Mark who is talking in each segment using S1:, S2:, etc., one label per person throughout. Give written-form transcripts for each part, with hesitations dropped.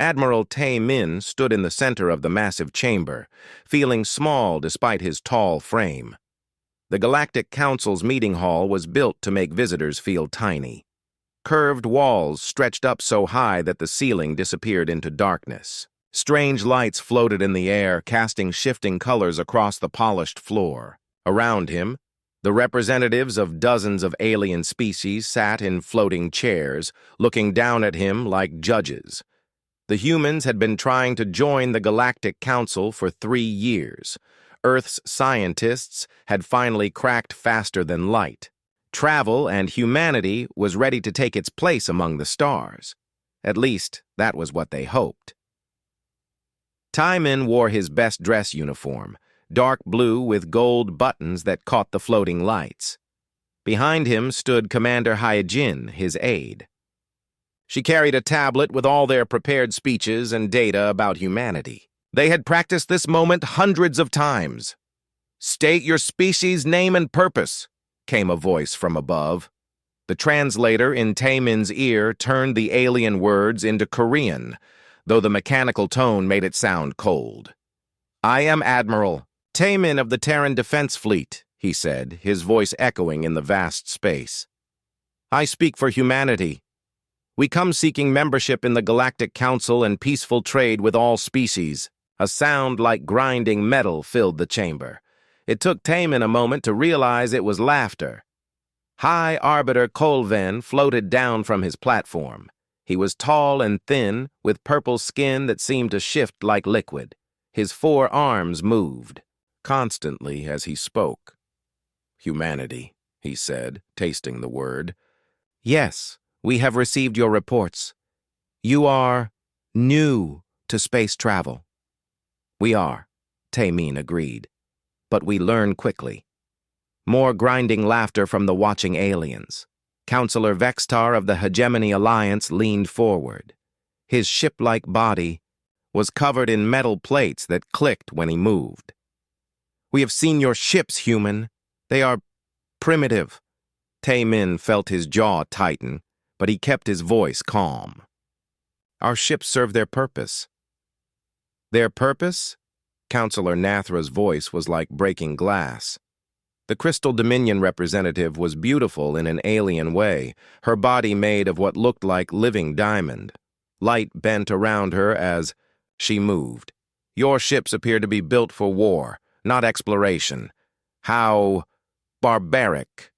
S1: Admiral Tae Min stood in the center of the massive chamber, feeling small despite his tall frame. The Galactic Council's meeting hall was built to make visitors feel tiny. Curved walls stretched up so high that the ceiling disappeared into darkness. Strange lights floated in the air, casting shifting colors across the polished floor. Around him, the representatives of dozens of alien species sat in floating chairs, looking down at him like judges. The humans had been trying to join the Galactic Council for 3 years. Earth's scientists had finally cracked faster than light. Travel and humanity was ready to take its place among the stars. At least, that was what they hoped. Taemin wore his best dress uniform, dark blue with gold buttons that caught the floating lights. Behind him stood Commander Hyejin, his aide. She carried a tablet with all their prepared speeches and data about humanity. They had practiced this moment hundreds of times. "State your species' name and purpose," came a voice from above. The translator in Taemin's ear turned the alien words into Korean, though the mechanical tone made it sound cold. "I am Admiral Taemin of the Terran Defense Fleet," he said, his voice echoing in the vast space. "I speak for humanity. We come seeking membership in the Galactic Council and peaceful trade with all species." A sound like grinding metal filled the chamber. It took Taemin a moment to realize it was laughter. High Arbiter Colven floated down from his platform. He was tall and thin, with purple skin that seemed to shift like liquid. His 4 arms moved constantly as he spoke. "Humanity," he said, tasting the word. "Yes, we have received your reports. You are new to space travel." "We are," Taemin agreed. "But we learn quickly." More grinding laughter from the watching aliens. Counselor Vextar of the Hegemony Alliance leaned forward. His ship-like body was covered in metal plates that clicked when he moved. "We have seen your ships, human. They are primitive." Taemin felt his jaw tighten, but he kept his voice calm. "Our ships serve their purpose." "Their purpose?" Counselor Nathra's voice was like breaking glass. The Crystal Dominion representative was beautiful in an alien way, her body made of what looked like living diamond. Light bent around her as she moved. "Your ships appear to be built for war, not exploration. How barbaric."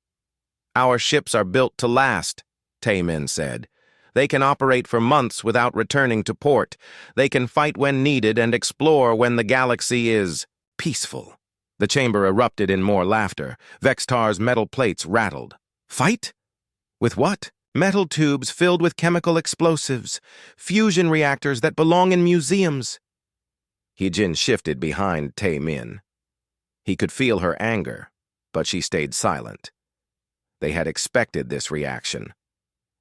S1: "Our ships are built to last," Taemin said. "They can operate for months without returning to port. They can fight when needed and explore when the galaxy is peaceful." The chamber erupted in more laughter. Vextar's metal plates rattled. "Fight? With what?" "Metal tubes filled with chemical explosives. Fusion reactors that belong in museums." Hyejin shifted behind Taemin. He could feel her anger, but she stayed silent. They had expected this reaction.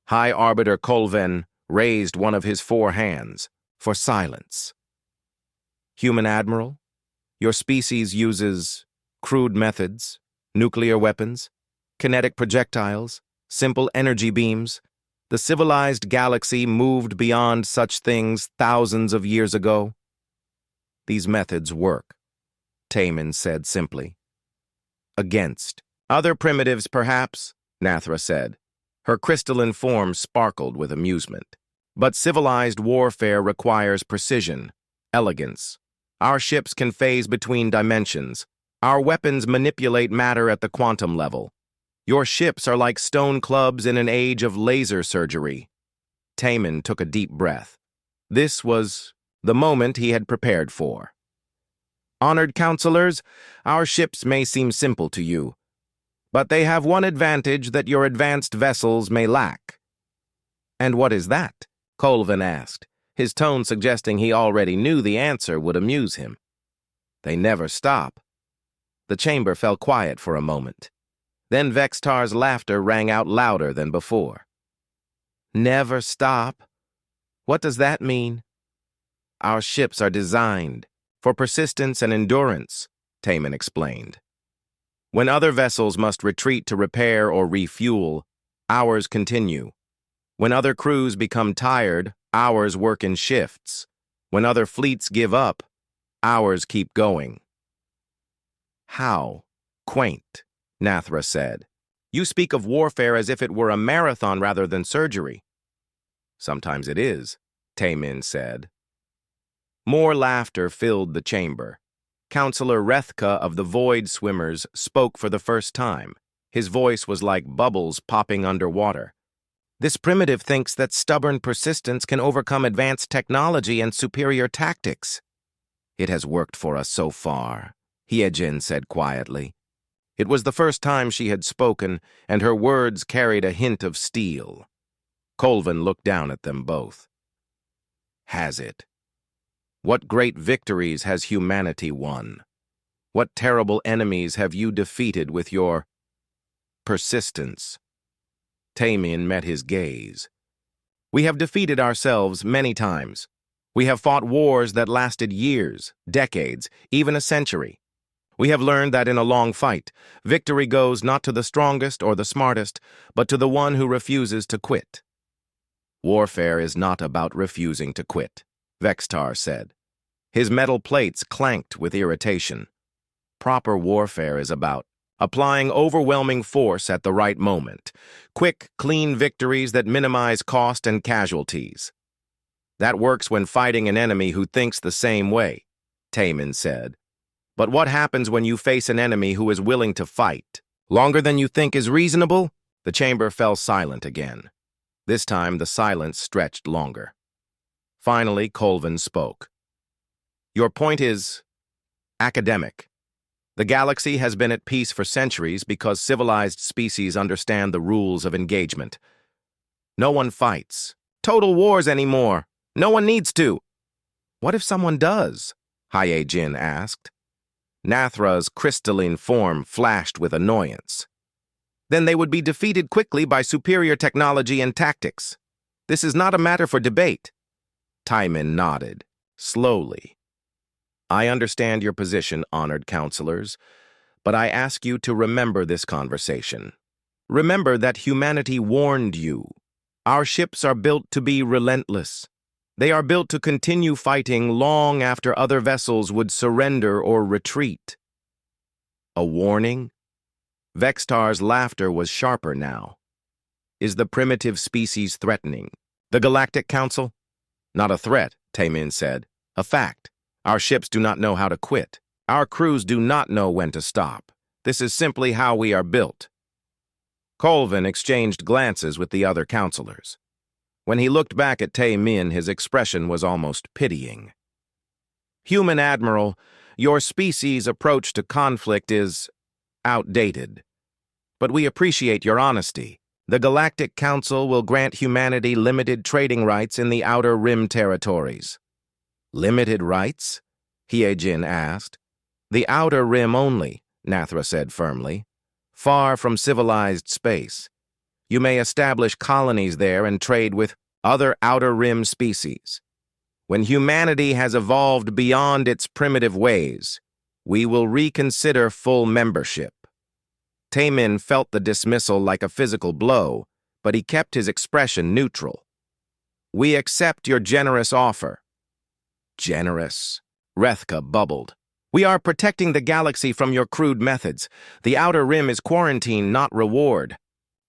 S1: High Arbiter Colven raised one of his 4 hands for silence. "Human Admiral, your species uses crude methods, nuclear weapons, kinetic projectiles, simple energy beams. The civilized galaxy moved beyond such things thousands of years ago." "These methods work," Taemin said simply. "Against other primitives, perhaps," Nathra said. Her crystalline form sparkled with amusement. "But civilized warfare requires precision, elegance. Our ships can phase between dimensions. Our weapons manipulate matter at the quantum level. Your ships are like stone clubs in an age of laser surgery." Taemin took a deep breath. This was the moment he had prepared for. "Honored counselors, our ships may seem simple to you, but they have one advantage that your advanced vessels may lack." "And what is that?" Colven asked, his tone suggesting he already knew the answer would amuse him. "They never stop." The chamber fell quiet for a moment. Then Vextar's laughter rang out louder than before. "Never stop? What does that mean?" "Our ships are designed for persistence and endurance," Taemin explained. "When other vessels must retreat to repair or refuel, ours continue. When other crews become tired, Ours work in shifts. When other fleets give up, ours keep going. How quaint, Nathra said. You speak of warfare as if it were a marathon rather than surgery. Sometimes it is, Taemin said. More laughter filled the chamber. Counselor Rethka of the Void Swimmers spoke for the first time. His voice was like bubbles popping underwater. This primitive thinks that stubborn persistence can overcome advanced technology and superior tactics. It has worked for us so far, Hyejin said quietly. It was the first time she had spoken, and her words carried a hint of steel. Colvin looked down at them both. Has it? What great victories has humanity won? What terrible enemies have you defeated with your persistence? Taemin met his gaze. We have defeated ourselves many times. We have fought wars that lasted years, decades, even a century. We have learned that in a long fight, victory goes not to the strongest or the smartest, but to the one who refuses to quit. Warfare is not about refusing to quit, Vextar said. His metal plates clanked with irritation. Proper warfare is about applying overwhelming force at the right moment, quick, clean victories that minimize cost and casualties. That works when fighting an enemy who thinks the same way, Taemin said. But what happens when you face an enemy who is willing to fight? Longer than you think is reasonable? The chamber fell silent again. This time the silence stretched longer. Finally, Colvin spoke. Your point is academic. The galaxy has been at peace for centuries because civilized species understand the rules of engagement. No one fights total wars anymore. No one needs to. What if someone does? Hyejin asked. Nathra's crystalline form flashed with annoyance. Then they would be defeated quickly by superior technology and tactics. This is not a matter for debate. Taemin nodded, slowly. I understand your position, honored counselors, but I ask you to remember this conversation. Remember that humanity warned you. Our ships are built to be relentless. They are built to continue fighting long after other vessels would surrender or retreat. A warning? Vextar's laughter was sharper now. Is the primitive species threatening the Galactic Council? Not a threat, Taemin said. A fact. Our ships do not know how to quit. Our crews do not know when to stop. This is simply how we are built. Colvin exchanged glances with the other counselors. When he looked back at Taemin, his expression was almost pitying. Human Admiral, your species' approach to conflict is outdated. But we appreciate your honesty. The Galactic Council will grant humanity limited trading rights in the Outer Rim territories. Limited rights? Hyejin asked. The Outer Rim only, Nathra said firmly. Far from civilized space. You may establish colonies there and trade with other Outer Rim species. When humanity has evolved beyond its primitive ways, we will reconsider full membership. Taemin felt the dismissal like a physical blow, but he kept his expression neutral. We accept your generous offer. Generous? Rethka bubbled. We are protecting the galaxy from your crude methods. The Outer Rim is quarantine, not reward.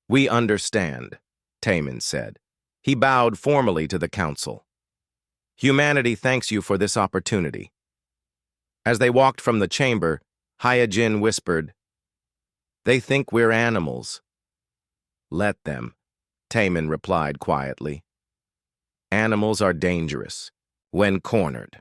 S1: We understand, Taemin said. He bowed formally to the council. Humanity thanks you for this opportunity. As they walked from the chamber, Hyejin whispered, They think we're animals. Let them, Taemin replied quietly. Animals are dangerous, when cornered.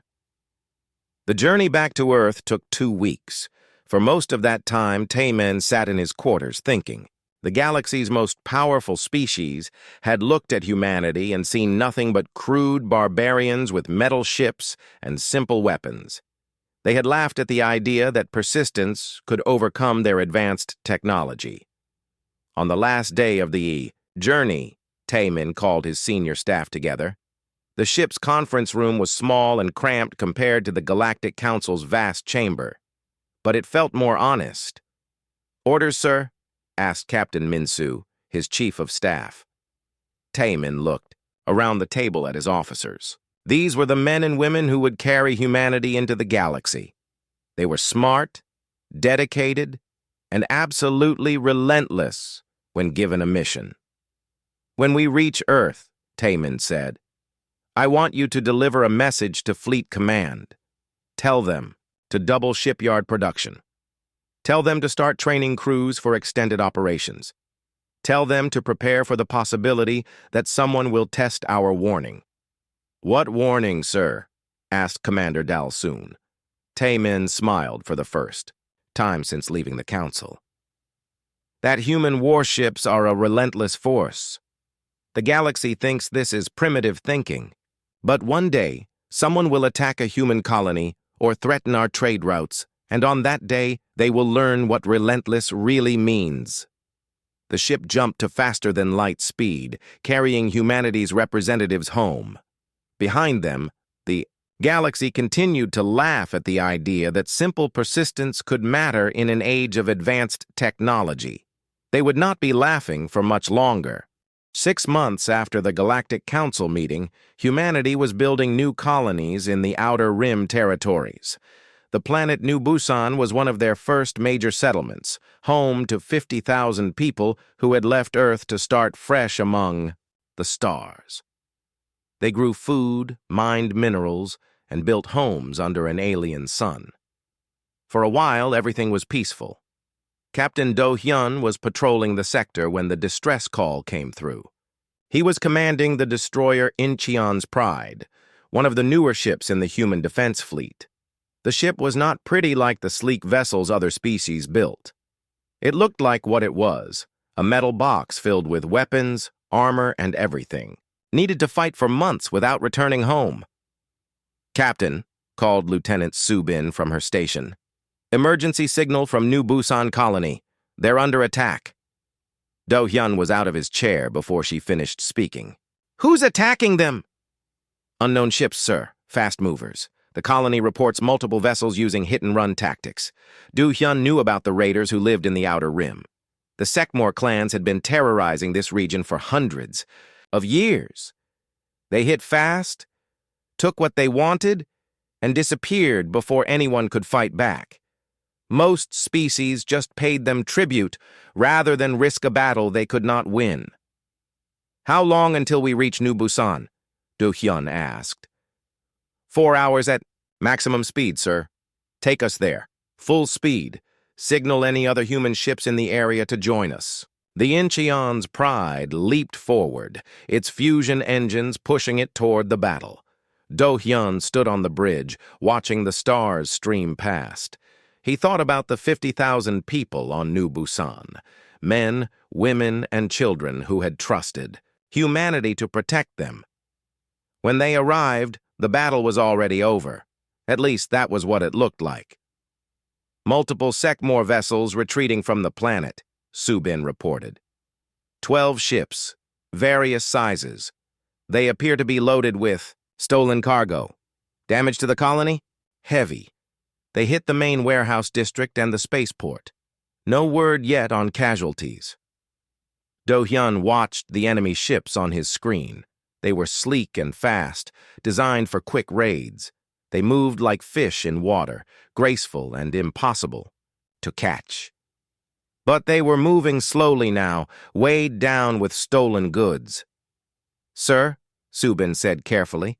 S1: The journey back to Earth took 2 weeks. For most of that time, Taemin sat in his quarters thinking. The galaxy's most powerful species had looked at humanity and seen nothing but crude barbarians with metal ships and simple weapons. They had laughed at the idea that persistence could overcome their advanced technology. On the last day of the journey, Taemin called his senior staff together. The ship's conference room was small and cramped compared to the Galactic Council's vast chamber, but it felt more honest. Orders, sir? Asked Captain Minsu, his chief of staff. Taemin looked around the table at his officers. These were the men and women who would carry humanity into the galaxy. They were smart, dedicated, and absolutely relentless when given a mission. "When we reach Earth," Taman said, "I want you to deliver a message to Fleet Command. Tell them to double shipyard production. Tell them to start training crews for extended operations. Tell them to prepare for the possibility that someone will test our warning." "What warning, sir?" asked Commander Dalsoon. Taman smiled for the first time since leaving the council. "That human warships are a relentless force. The galaxy thinks this is primitive thinking, but one day someone will attack a human colony or threaten our trade routes, and on that day they will learn what relentless really means." The ship jumped to faster-than-light speed, carrying humanity's representatives home. Behind them, the galaxy continued to laugh at the idea that simple persistence could matter in an age of advanced technology. They would not be laughing for much longer. 6 months after the Galactic Council meeting, humanity was building new colonies in the Outer Rim territories. The planet New Busan was one of their first major settlements, home to 50,000 people who had left Earth to start fresh among the stars. They grew food, mined minerals, and built homes under an alien sun. For a while, everything was peaceful. Captain Do Hyun was patrolling the sector when the distress call came through. He was commanding the destroyer Incheon's Pride, one of the newer ships in the human defense fleet. The ship was not pretty like the sleek vessels other species built. It looked like what it was, a metal box filled with weapons, armor, and everything, needed to fight for months without returning home. "Captain," called Lieutenant Subin from her station. "Emergency signal from New Busan Colony. They're under attack." Do Hyun was out of his chair before she finished speaking. "Who's attacking them?" "Unknown ships, sir. Fast movers. The colony reports multiple vessels using hit-and-run tactics. Do Hyun knew about the raiders who lived in the Outer Rim. The Sekmor clans had been terrorizing this region for hundreds of years. They hit fast, took what they wanted, and disappeared before anyone could fight back. Most species just paid them tribute rather than risk a battle they could not win." "How long until we reach New Busan?" Do Hyun asked. 4 hours at maximum speed, sir. Take us there. Full speed. Signal any other human ships in the area to join us." The Incheon's Pride leaped forward, its fusion engines pushing it toward the battle. Do Hyun stood on the bridge, watching the stars stream past. He thought about the 50,000 people on New Busan, men, women, and children who had trusted humanity to protect them. When they arrived, the battle was already over. At least that was what it looked like. "Multiple Sekmor vessels retreating from the planet," Subin reported. 12 ships, various sizes. They appear to be loaded with stolen cargo. Damage to the colony? Heavy. They hit the main warehouse district and the spaceport. No word yet on casualties. Do Hyun watched the enemy ships on his screen. They were sleek and fast, designed for quick raids. They moved like fish in water, graceful and impossible to catch. But they were moving slowly now, weighed down with stolen goods. "Sir," Subin said carefully,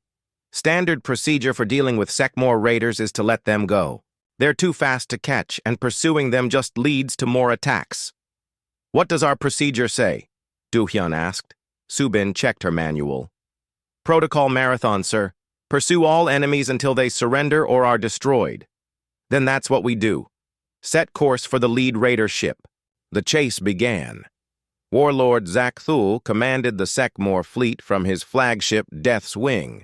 S1: "standard procedure for dealing with Sekmor raiders is to let them go. They're too fast to catch, and pursuing them just leads to more attacks." "What does our procedure say?" Do Hyun asked. Subin checked her manual. "Protocol Marathon, sir. Pursue all enemies until they surrender or are destroyed." "Then that's what we do. Set course for the lead raider ship." The chase began. Warlord Zak Thul commanded the Sekmor fleet from his flagship Death's Wing.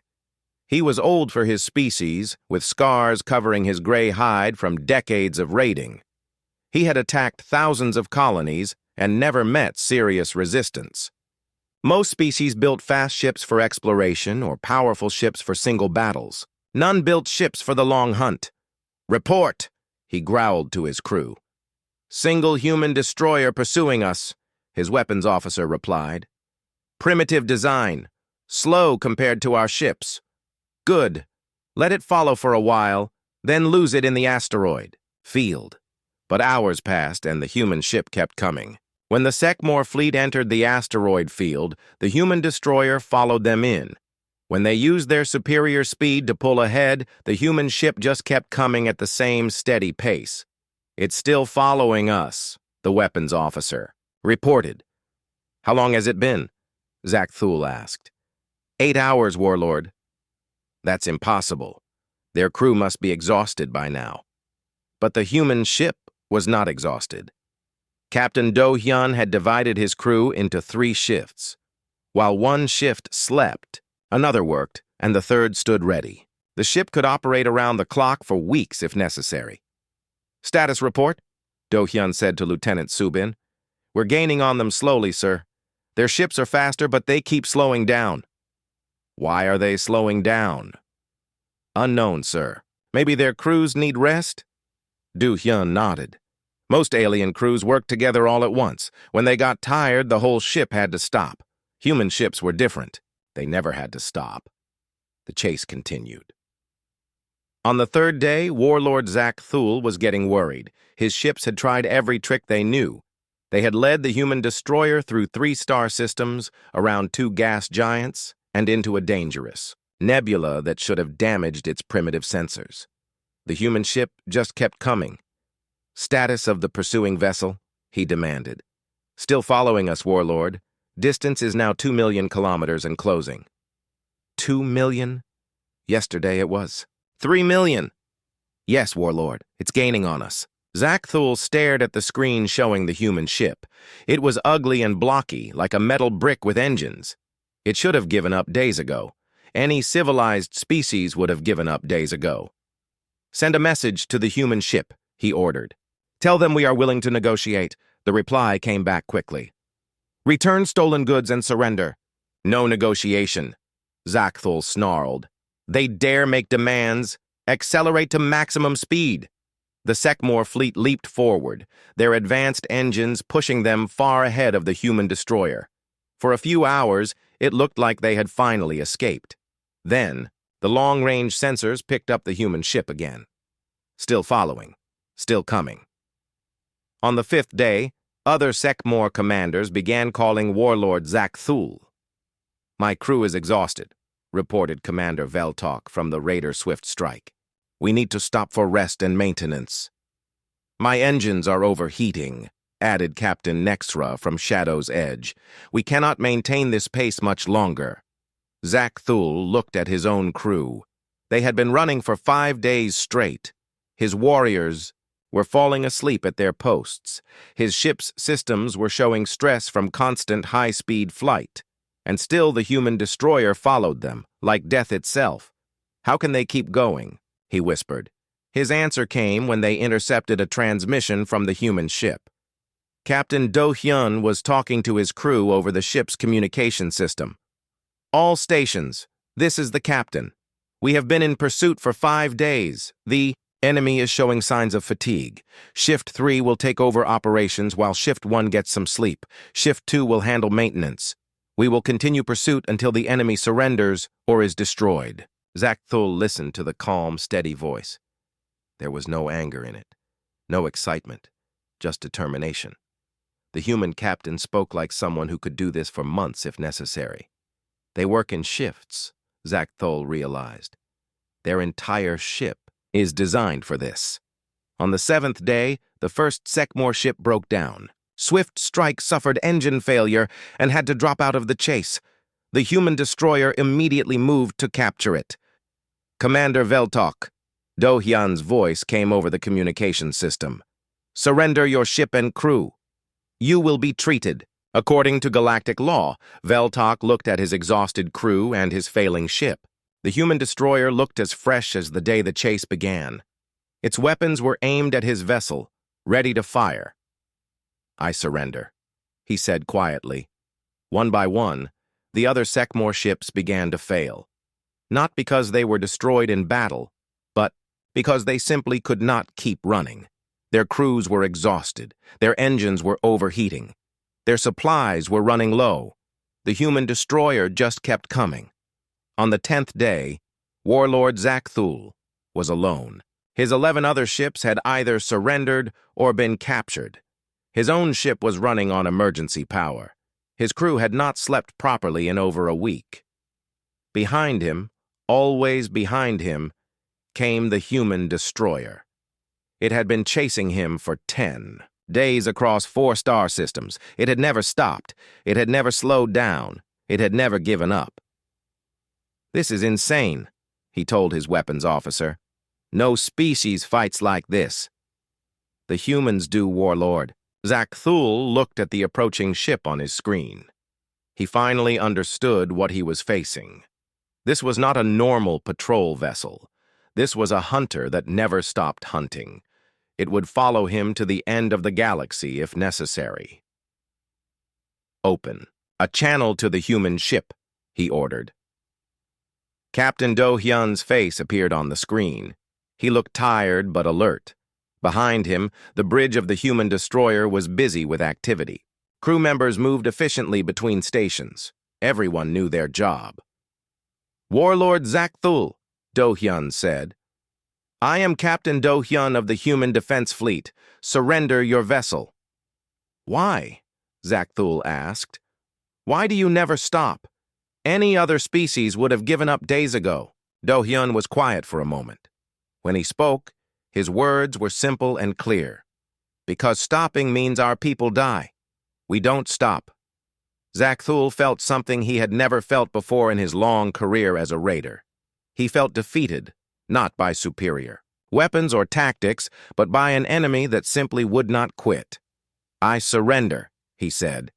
S1: He was old for his species, with scars covering his gray hide from decades of raiding. He had attacked thousands of colonies and never met serious resistance. Most species built fast ships for exploration or powerful ships for single battles. None built ships for the long hunt. "Report," he growled to his crew. "Single human destroyer pursuing us," his weapons officer replied. "Primitive design. Slow compared to our ships. Good. Let it follow for a while, then lose it in the asteroid field. But hours passed and the human ship kept coming. When the Sekmor fleet entered the asteroid field, the human destroyer followed them in. When they used their superior speed to pull ahead, the human ship just kept coming at the same steady pace. It's still following us, the weapons officer reported. How long has it been? Zak Thul asked. 8 hours, Warlord. That's impossible. Their crew must be exhausted by now. But the human ship was not exhausted. Captain Do Hyun had divided his crew into 3 shifts. While one shift slept, another worked, and the third stood ready. The ship could operate around the clock for weeks if necessary. Status report, Do Hyun said to Lieutenant Subin. We're gaining on them slowly, sir. Their ships are faster, but they keep slowing down. Why are they slowing down? Unknown, sir. Maybe their crews need rest? Do Hyun nodded. Most alien crews worked together all at once. When they got tired, the whole ship had to stop. Human ships were different. They never had to stop. The chase continued. On the 3rd day, Warlord Zak Thul was getting worried. His ships had tried every trick they knew. They had led the human destroyer through 3 star systems, around 2 gas giants, and into a dangerous nebula that should have damaged its primitive sensors. The human ship just kept coming. Status of the pursuing vessel, he demanded. Still following us, Warlord. Distance is now 2 million kilometers and closing. 2 million? Yesterday it was. 3 million! Yes, Warlord, it's gaining on us. Zak Thul stared at the screen showing the human ship. It was ugly and blocky, like a metal brick with engines. It should have given up days ago. Any civilized species would have given up days ago. Send a message to the human ship, he ordered. Tell them we are willing to negotiate. The reply came back quickly. Return stolen goods and surrender. No negotiation. Zak Thul snarled. They dare make demands. Accelerate to maximum speed. The Sekmor fleet leaped forward, their advanced engines pushing them far ahead of the human destroyer. For a few hours, it looked like they had finally escaped. Then, the long-range sensors picked up the human ship again. Still following. Still coming. On the 5th day, other Sekmor commanders began calling Warlord Zak Thul. My crew is exhausted, reported Commander Veltok from the Raider Swift Strike. We need to stop for rest and maintenance. My engines are overheating, added Captain Nexra from Shadow's Edge. We cannot maintain this pace much longer. Zak Thul looked at his own crew. They had been running for 5 days straight. His warriors were falling asleep at their posts. His ship's systems were showing stress from constant high-speed flight. And still the human destroyer followed them, like death itself. How can they keep going? He whispered. His answer came when they intercepted a transmission from the human ship. Captain Do Hyun was talking to his crew over the ship's communication system. All stations, this is the captain. We have been in pursuit for 5 days. The enemy is showing signs of fatigue. Shift 3 will take over operations while Shift 1 gets some sleep. Shift 2 will handle maintenance. We will continue pursuit until the enemy surrenders or is destroyed. Zak Thul listened to the calm, steady voice. There was no anger in it, no excitement, just determination. The human captain spoke like someone who could do this for months if necessary. They work in shifts, Zak Thul realized. Their entire ship is designed for this. On the 7th day, the first Sekmor ship broke down. Swift Strike suffered engine failure and had to drop out of the chase. The human destroyer immediately moved to capture it. Commander Veltok, Do Hyun's voice came over the communication system. Surrender your ship and crew. You will be treated. According to galactic law, Veltok looked at his exhausted crew and his failing ship. The human destroyer looked as fresh as the day the chase began. Its weapons were aimed at his vessel, ready to fire. I surrender, he said quietly. One by one, the other Sekmor ships began to fail. Not because they were destroyed in battle, but because they simply could not keep running. Their crews were exhausted. Their engines were overheating. Their supplies were running low. The human destroyer just kept coming. On the 10th day, Warlord Zakthul was alone. His 11 other ships had either surrendered or been captured. His own ship was running on emergency power. His crew had not slept properly in over a week. Behind him, always behind him, came the human destroyer. It had been chasing him for 10 days across 4 star systems. It had never stopped. It had never slowed down. It had never given up. "This is insane," he told his weapons officer. "No species fights like this." "The humans do, Warlord." Zakthul looked at the approaching ship on his screen. He finally understood what he was facing. This was not a normal patrol vessel. This was a hunter that never stopped hunting. It would follow him to the end of the galaxy if necessary. "Open a channel to the human ship," he ordered. Captain Do-hyun's face appeared on the screen. He looked tired but alert. Behind him, the bridge of the human destroyer was busy with activity. Crew members moved efficiently between stations. Everyone knew their job. "Warlord Zakthul," Do-hyun said. "I am Captain Do-hyun of the Human Defense Fleet. Surrender your vessel." "Why?" Zakthul asked. "Why do you never stop? Any other species would have given up days ago." Do-hyun was quiet for a moment. When he spoke, his words were simple and clear. "Because stopping means our people die. We don't stop." Zakthul felt something he had never felt before in his long career as a raider. He felt defeated, not by superior weapons or tactics, but by an enemy that simply would not quit. "I surrender," he said.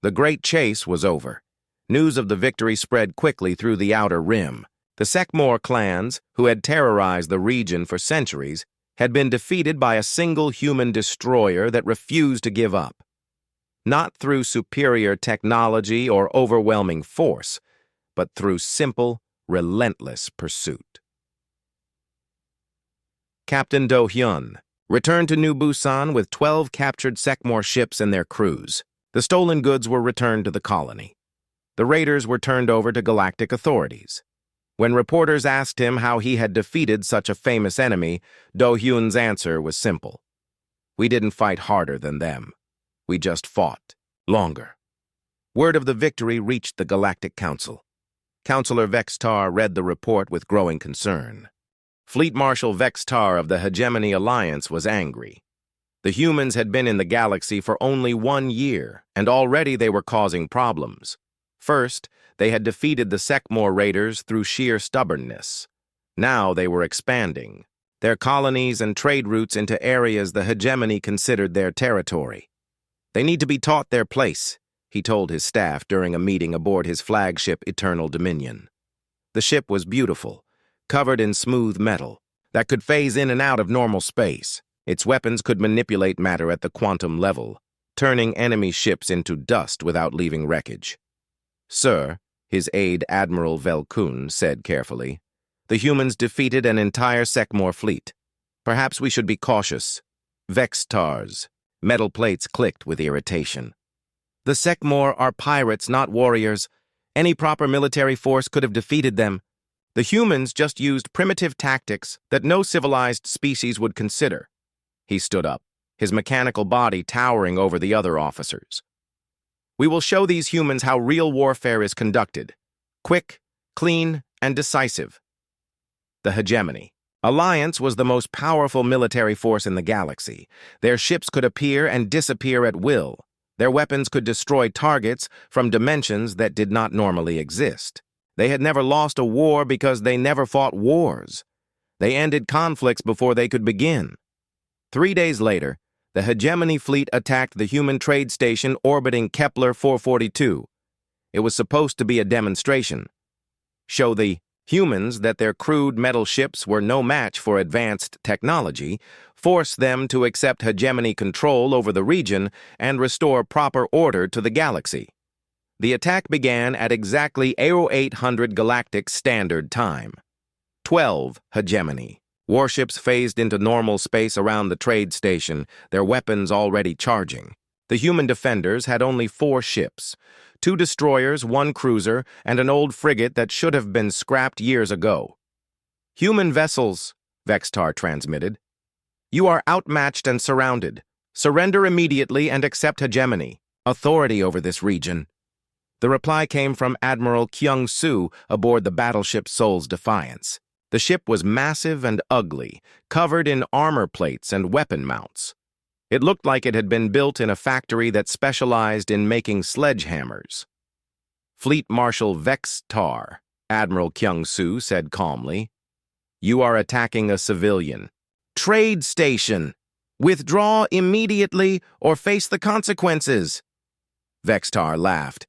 S1: The great chase was over. News of the victory spread quickly through the outer rim. The Sekmor clans, who had terrorized the region for centuries, had been defeated by a single human destroyer that refused to give up. Not through superior technology or overwhelming force, but through simple, relentless pursuit. Captain Do-hyun returned to New Busan with 12 captured Sekmor ships and their crews. The stolen goods were returned to the colony. The raiders were turned over to galactic authorities. When reporters asked him how he had defeated such a famous enemy, Do-hyun's answer was simple. "We didn't fight harder than them. We just fought longer." Word of the victory reached the Galactic Council. Councilor Vextar read the report with growing concern. Fleet Marshal Vextar of the Hegemony Alliance was angry. The humans had been in the galaxy for only 1 year, and already they were causing problems. First, they had defeated the Sekmor raiders through sheer stubbornness. Now they were expanding their colonies and trade routes into areas the hegemony considered their territory. "They need to be taught their place," he told his staff during a meeting aboard his flagship Eternal Dominion. The ship was beautiful, covered in smooth metal, that could phase in and out of normal space. Its weapons could manipulate matter at the quantum level, turning enemy ships into dust without leaving wreckage. "Sir," his aide Admiral Velkun said carefully, "the humans defeated an entire Sekmor fleet. Perhaps we should be cautious." Vextar's metal plates clicked with irritation. "The Sekmor are pirates, not warriors. Any proper military force could have defeated them. The humans just used primitive tactics that no civilized species would consider." He stood up, his mechanical body towering over the other officers. "We will show these humans how real warfare is conducted. Quick, clean, and decisive." The Hegemony Alliance was the most powerful military force in the galaxy. Their ships could appear and disappear at will. Their weapons could destroy targets from dimensions that did not normally exist. They had never lost a war because they never fought wars. They ended conflicts before they could begin. 3 days later, the Hegemony fleet attacked the human trade station orbiting Kepler 442. It was supposed to be a demonstration. Show the humans that their crude metal ships were no match for advanced technology, force them to accept hegemony control over the region, and restore proper order to the galaxy. The attack began at exactly 0800 Galactic Standard Time. 12 Hegemony Warships phased into normal space around the trade station, their weapons already charging. The human defenders had only 4 ships, 2 destroyers, 1 cruiser, and an old frigate that should have been scrapped years ago. "Human vessels," Vextar transmitted. "You are outmatched and surrounded. Surrender immediately and accept hegemony, authority over this region." The reply came from Admiral Kyung-soo aboard the battleship Seoul's Defiance. The ship was massive and ugly, covered in armor plates and weapon mounts. It looked like it had been built in a factory that specialized in making sledgehammers. "Fleet Marshal Vextar," Admiral Kyung-soo said calmly. "You are attacking a civilian trade station. Withdraw immediately or face the consequences." Vextar laughed.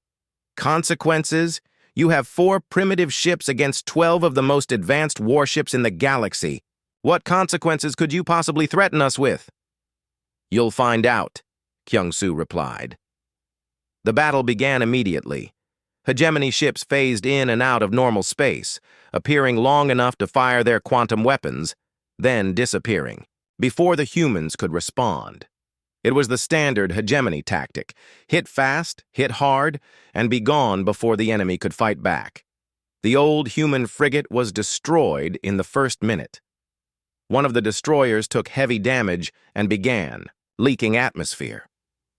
S1: "Consequences? You have 4 primitive ships against 12 of the most advanced warships in the galaxy. What consequences could you possibly threaten us with?" "You'll find out," Kyung-soo replied. The battle began immediately. Hegemony ships phased in and out of normal space, appearing long enough to fire their quantum weapons, then disappearing, before the humans could respond. It was the standard hegemony tactic: hit fast, hit hard, and be gone before the enemy could fight back. The old human frigate was destroyed in the first minute. One of the destroyers took heavy damage and began leaking atmosphere.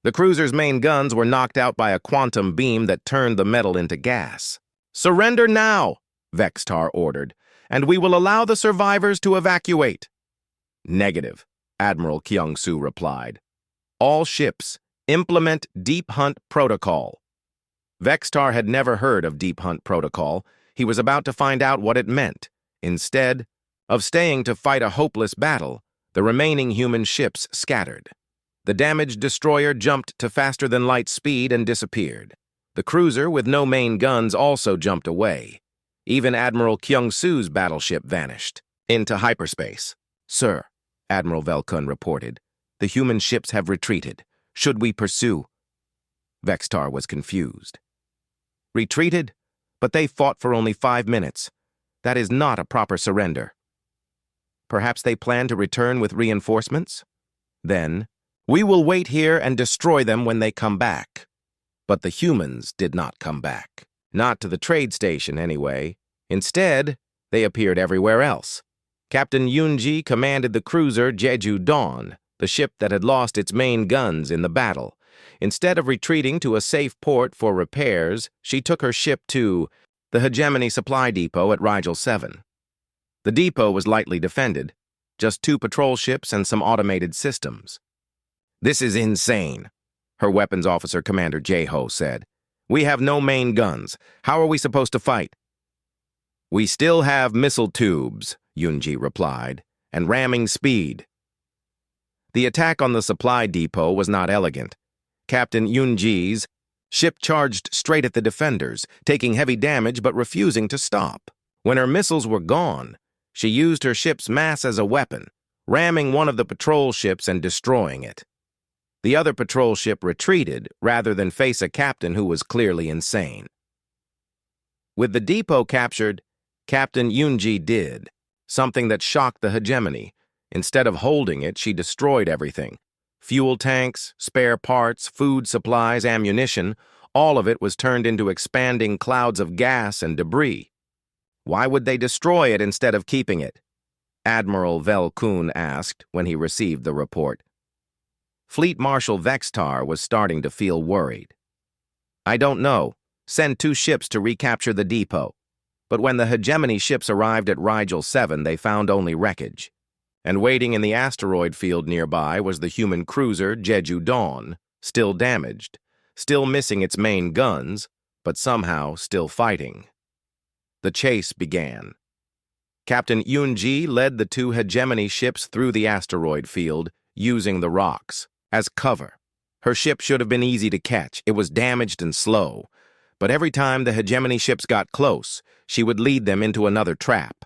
S1: The cruiser's main guns were knocked out by a quantum beam that turned the metal into gas. "Surrender now," Vextar ordered, "and we will allow the survivors to evacuate." "Negative," Admiral Kyung-soo replied. "All ships, implement Deep Hunt Protocol." Vextar had never heard of Deep Hunt Protocol. He was about to find out what it meant. Instead of staying to fight a hopeless battle, the remaining human ships scattered. The damaged destroyer jumped to faster-than-light speed and disappeared. The cruiser, with no main guns, also jumped away. Even Admiral Kyung-soo's battleship vanished into hyperspace. "Sir," Admiral Velkun reported, "the human ships have retreated. Should we pursue?" Vextar was confused. "Retreated? But they fought for only 5 minutes. That is not a proper surrender." "Perhaps they plan to return with reinforcements? Then, we will wait here and destroy them when they come back." But the humans did not come back. Not to the trade station, anyway. Instead, they appeared everywhere else. Captain Yoonji commanded the cruiser Jeju Dawn, the ship that had lost its main guns in the battle. Instead of retreating to a safe port for repairs, she took her ship to the Hegemony Supply Depot at Rigel 7. The depot was lightly defended, just 2 patrol ships and some automated systems. "This is insane," her weapons officer Commander Jae-ho said. "We have no main guns. How are we supposed to fight?" "We still have missile tubes," Yoonji replied, "and ramming speed." The attack on the supply depot was not elegant. Captain Yoonji's ship charged straight at the defenders, taking heavy damage but refusing to stop. When her missiles were gone, she used her ship's mass as a weapon, ramming one of the patrol ships and destroying it. The other patrol ship retreated rather than face a captain who was clearly insane. With the depot captured, Captain Yoonji did something that shocked the hegemony. Instead of holding it, she destroyed everything. Fuel tanks, spare parts, food supplies, ammunition, all of it was turned into expanding clouds of gas and debris. Why would they destroy it instead of keeping it? Admiral Velkun asked when he received the report. Fleet Marshal Vextar was starting to feel worried. "I don't know. Send 2 ships to recapture the depot." But when the hegemony ships arrived at Rigel 7, they found only wreckage. And waiting in the asteroid field nearby was the human cruiser Jeju Dawn, still damaged, still missing its main guns, but somehow still fighting. The chase began. Captain Yoonji led the 2 hegemony ships through the asteroid field, using the rocks as cover. Her ship should have been easy to catch. It was damaged and slow. But every time the hegemony ships got close, she would lead them into another trap.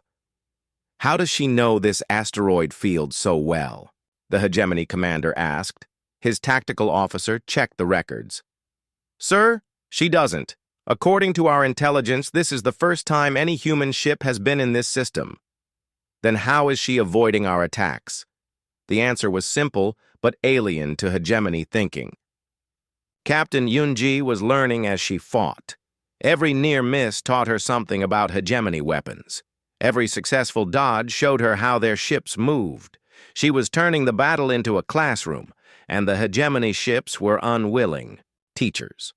S1: "How does she know this asteroid field so well?" the hegemony commander asked. His tactical officer checked the records. "Sir, she doesn't. According to our intelligence, this is the first time any human ship has been in this system." "Then how is she avoiding our attacks?" The answer was simple, but alien to hegemony thinking. Captain Yunji was learning as she fought. Every near miss taught her something about hegemony weapons. Every successful dodge showed her how their ships moved. She was turning the battle into a classroom, and the hegemony ships were unwilling teachers.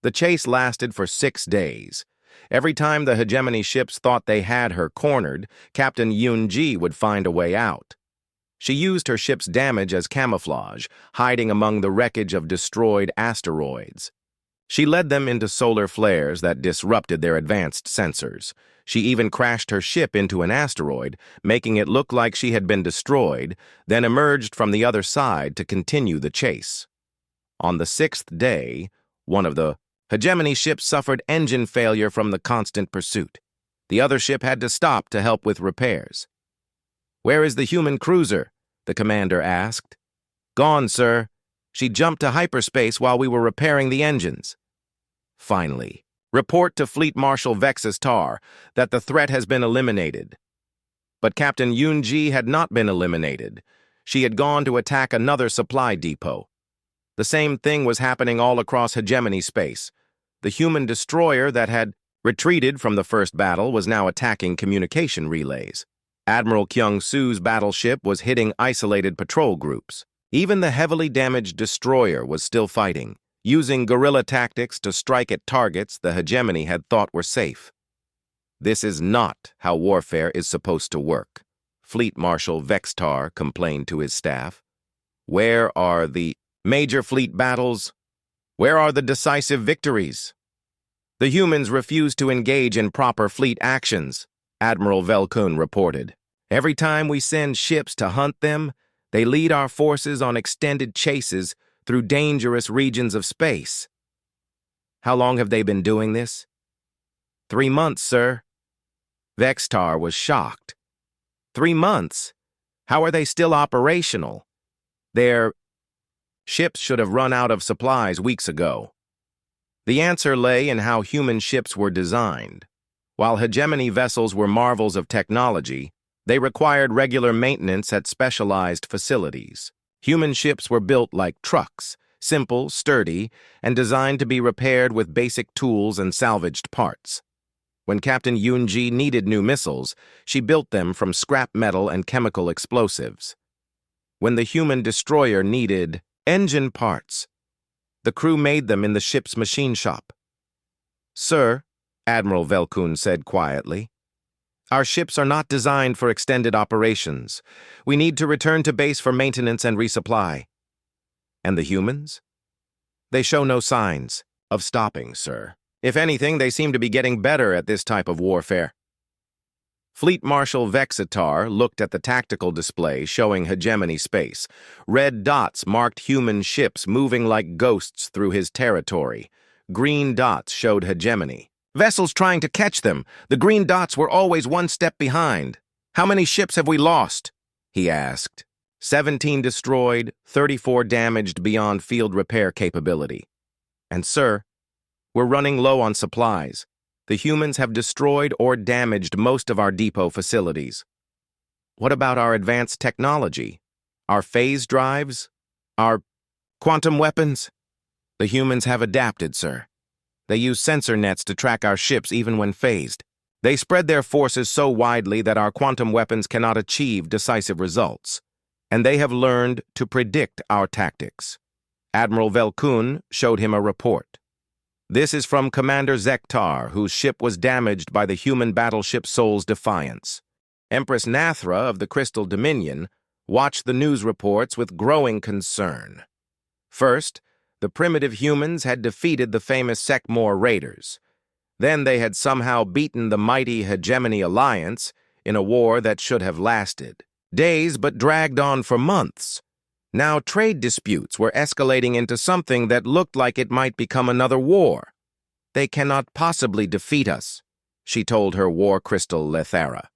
S1: The chase lasted for 6 days. Every time the hegemony ships thought they had her cornered, Captain Yunji would find a way out. She used her ship's damage as camouflage, hiding among the wreckage of destroyed asteroids. She led them into solar flares that disrupted their advanced sensors. She even crashed her ship into an asteroid, making it look like she had been destroyed, then emerged from the other side to continue the chase. On the 6th day, one of the hegemony ships suffered engine failure from the constant pursuit. The other ship had to stop to help with repairs. "Where is the human cruiser?" the commander asked. "Gone, sir. She jumped to hyperspace while we were repairing the engines." Finally, report to Fleet Marshal Vexus Tar that the threat has been eliminated. But Captain Yunji had not been eliminated. She had gone to attack another supply depot. The same thing was happening all across hegemony space. The human destroyer that had retreated from the first battle was now attacking communication relays. Admiral Kyung-Soo's battleship was hitting isolated patrol groups. Even the heavily damaged destroyer was still fighting, using guerrilla tactics to strike at targets the hegemony had thought were safe. "This is not how warfare is supposed to work," Fleet Marshal Vextar complained to his staff. "Where are the major fleet battles? Where are the decisive victories? The humans refuse to engage in proper fleet actions," Admiral Velkun reported. "Every time we send ships to hunt them, they lead our forces on extended chases through dangerous regions of space." "How long have they been doing this?" 3 months, sir." Vextar was shocked. 3 months? How are they still operational? Their ships should have run out of supplies weeks ago. The answer lay in how human ships were designed. While hegemony vessels were marvels of technology, they required regular maintenance at specialized facilities. Human ships were built like trucks, simple, sturdy, and designed to be repaired with basic tools and salvaged parts. When Captain Yunji needed new missiles, she built them from scrap metal and chemical explosives. When the human destroyer needed engine parts, the crew made them in the ship's machine shop. "Sir," Admiral Velkun said quietly, "our ships are not designed for extended operations. We need to return to base for maintenance and resupply." "And the humans?" "They show no signs of stopping, sir. If anything, they seem to be getting better at this type of warfare." Fleet Marshal Vexitar looked at the tactical display showing hegemony space. Red dots marked human ships moving like ghosts through his territory. Green dots showed hegemony. "Vessels trying to catch them. The green dots were always one step behind." "How many ships have we lost?" he asked. 17 destroyed, 34 damaged beyond field repair capability. "And sir, we're running low on supplies. The humans have destroyed or damaged most of our depot facilities." "What about our advanced technology? Our phase drives? Our quantum weapons?" "The humans have adapted, sir. They use sensor nets to track our ships even when phased. They spread their forces so widely that our quantum weapons cannot achieve decisive results. And they have learned to predict our tactics." Admiral Velkun showed him a report. "This is from Commander Zektar, whose ship was damaged by the human battleship Sol's Defiance." Empress Nathra of the Crystal Dominion watched the news reports with growing concern. First, the primitive humans had defeated the famous Sekmor raiders. Then they had somehow beaten the mighty Hegemony Alliance in a war that should have lasted days but dragged on for months. Now trade disputes were escalating into something that looked like it might become another war. "They cannot possibly defeat us," she told her war crystal Lethera.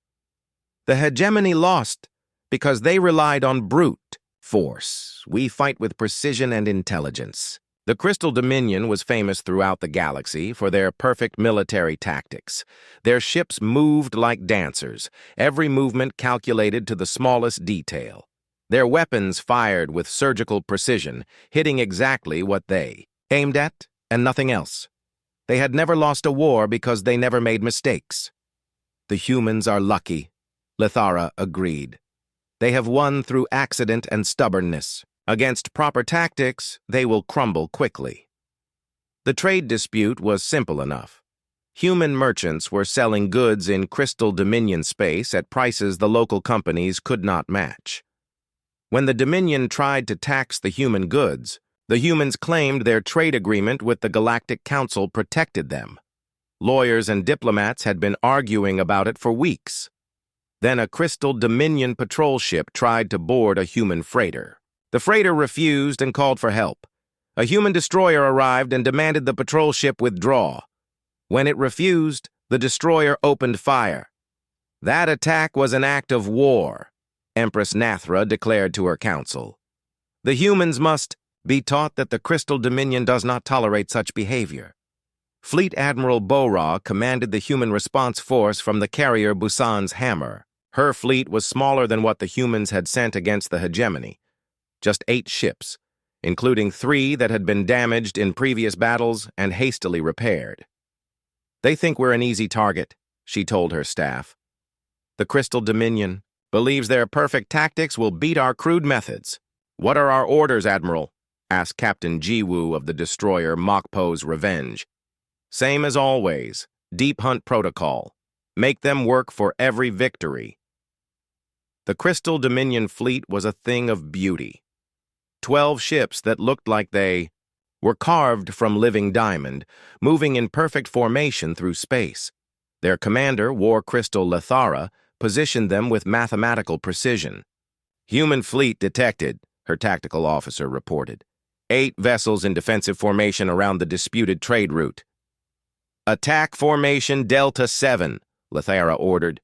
S1: "The hegemony lost because they relied on brute force. We fight with precision and intelligence." The Crystal Dominion was famous throughout the galaxy for their perfect military tactics. Their ships moved like dancers, every movement calculated to the smallest detail. Their weapons fired with surgical precision, hitting exactly what they aimed at and nothing else. They had never lost a war because they never made mistakes. The humans are lucky, Lithara agreed. They have won through accident and stubbornness. Against proper tactics, they will crumble quickly. The trade dispute was simple enough. Human merchants were selling goods in Crystal Dominion space at prices the local companies could not match. When the Dominion tried to tax the human goods, the humans claimed their trade agreement with the Galactic Council protected them. Lawyers and diplomats had been arguing about it for weeks. Then a Crystal Dominion patrol ship tried to board a human freighter. The freighter refused and called for help. A human destroyer arrived and demanded the patrol ship withdraw. When it refused, the destroyer opened fire. That attack was an act of war, Empress Nathra declared to her council. The humans must be taught that the Crystal Dominion does not tolerate such behavior. Fleet Admiral Bora commanded the human response force from the carrier Busan's Hammer. Her fleet was smaller than what the humans had sent against the hegemony. Just 8 ships, including 3 that had been damaged in previous battles and hastily repaired. They think we're an easy target, she told her staff. The Crystal Dominion believes their perfect tactics will beat our crude methods. What are our orders, Admiral? Asked Captain Jiwoo of the destroyer Mokpo's Revenge. Same as always, deep hunt protocol. Make them work for every victory. The Crystal Dominion fleet was a thing of beauty. 12 ships that looked like they were carved from living diamond, moving in perfect formation through space. Their commander, War Crystal Lithara, positioned them with mathematical precision. Human fleet detected, her tactical officer reported. 8 vessels in defensive formation around the disputed trade route. Attack formation Delta 7, Lithara ordered.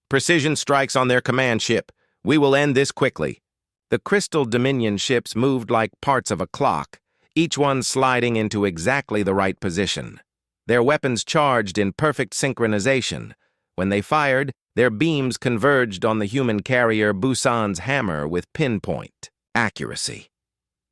S1: Precision strikes on their command ship. We will end this quickly. The Crystal Dominion ships moved like parts of a clock, each one sliding into exactly the right position. Their weapons charged in perfect synchronization. When they fired, their beams converged on the human carrier Busan's Hammer with pinpoint accuracy.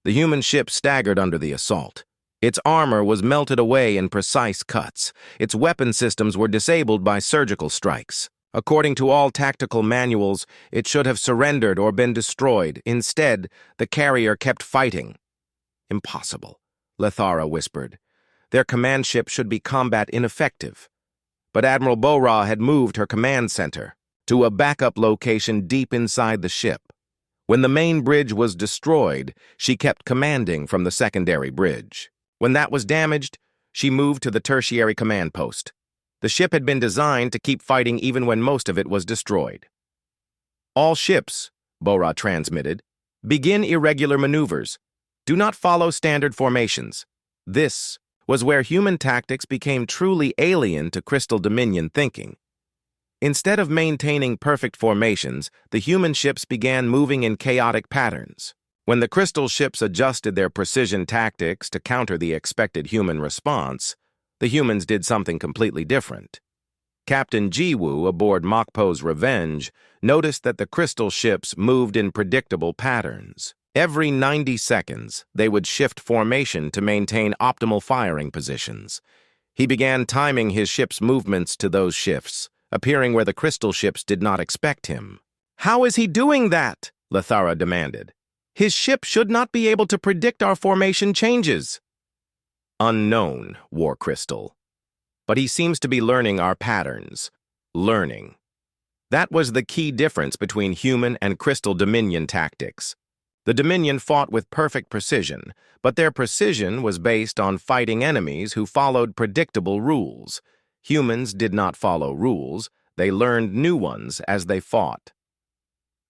S1: The human ship staggered under the assault. Its armor was melted away in precise cuts. Its weapon systems were disabled by surgical strikes. According to all tactical manuals, it should have surrendered or been destroyed. Instead, the carrier kept fighting. Impossible, Lithara whispered. Their command ship should be combat ineffective. But Admiral Bora had moved her command center to a backup location deep inside the ship. When the main bridge was destroyed, she kept commanding from the secondary bridge. When that was damaged, she moved to the tertiary command post. The ship had been designed to keep fighting even when most of it was destroyed. All ships, Bora transmitted, begin irregular maneuvers. Do not follow standard formations. This was where human tactics became truly alien to Crystal Dominion thinking. Instead of maintaining perfect formations, the human ships began moving in chaotic patterns. When the Crystal ships adjusted their precision tactics to counter the expected human response, the humans did something completely different. Captain Jiwoo aboard Mokpo's Revenge noticed that the Crystal ships moved in predictable patterns. Every 90 seconds, they would shift formation to maintain optimal firing positions. He began timing his ship's movements to those shifts, appearing where the Crystal ships did not expect him. How is he doing that? Lithara demanded. His ship should not be able to predict our formation changes. Unknown, War Crystal. But he seems to be learning our patterns. Learning. That was the key difference between human and Crystal Dominion tactics. The Dominion fought with perfect precision, but their precision was based on fighting enemies who followed predictable rules. Humans did not follow rules, they learned new ones as they fought.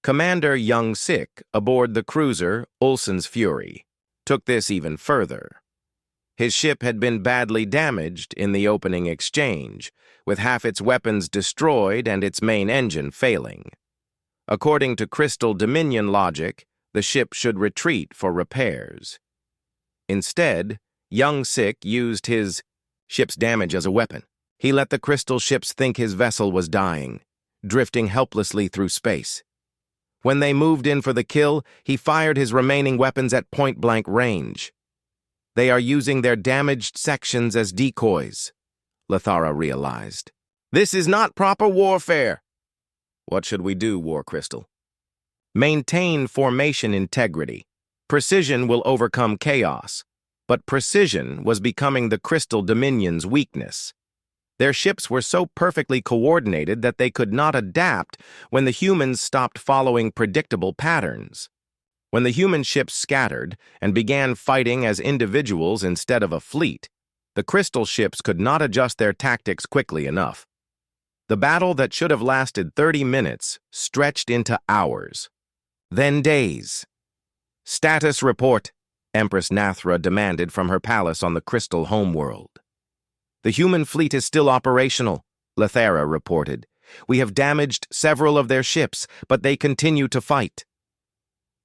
S1: Commander Young Sik, aboard the cruiser Ulsan's Fury, took this even further. His ship had been badly damaged in the opening exchange, with half its weapons destroyed and its main engine failing. According to Crystal Dominion logic, the ship should retreat for repairs. Instead, Young Sik used his ship's damage as a weapon. He let the Crystal ships think his vessel was dying, drifting helplessly through space. When they moved in for the kill, he fired his remaining weapons at point-blank range. They are using their damaged sections as decoys, Lethara realized. This is not proper warfare. What should we do, War Crystal? Maintain formation integrity. Precision will overcome chaos. But precision was becoming the Crystal Dominion's weakness. Their ships were so perfectly coordinated that they could not adapt when the humans stopped following predictable patterns. When the human ships scattered and began fighting as individuals instead of a fleet, the Crystal ships could not adjust their tactics quickly enough. The battle that should have lasted 30 minutes stretched into hours, then days. Status report, Empress Nathra demanded from her palace on the Crystal homeworld. The human fleet is still operational, Lethara reported. We have damaged several of their ships, but they continue to fight.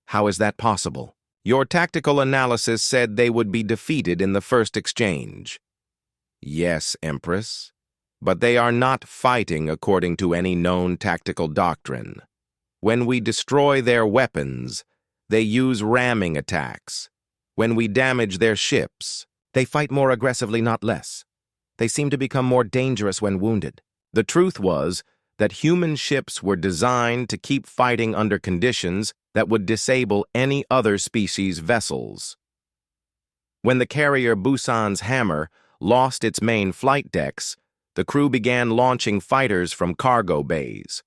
S1: How is that possible? Your tactical analysis said they would be defeated in the first exchange. Yes, Empress, but they are not fighting according to any known tactical doctrine. When we destroy their weapons, they use ramming attacks. When we damage their ships, they fight more aggressively, not less. They seem to become more dangerous when wounded. The truth was that human ships were designed to keep fighting under conditions that would disable any other species' vessels. When the carrier Busan's Hammer lost its main flight decks, the crew began launching fighters from cargo bays.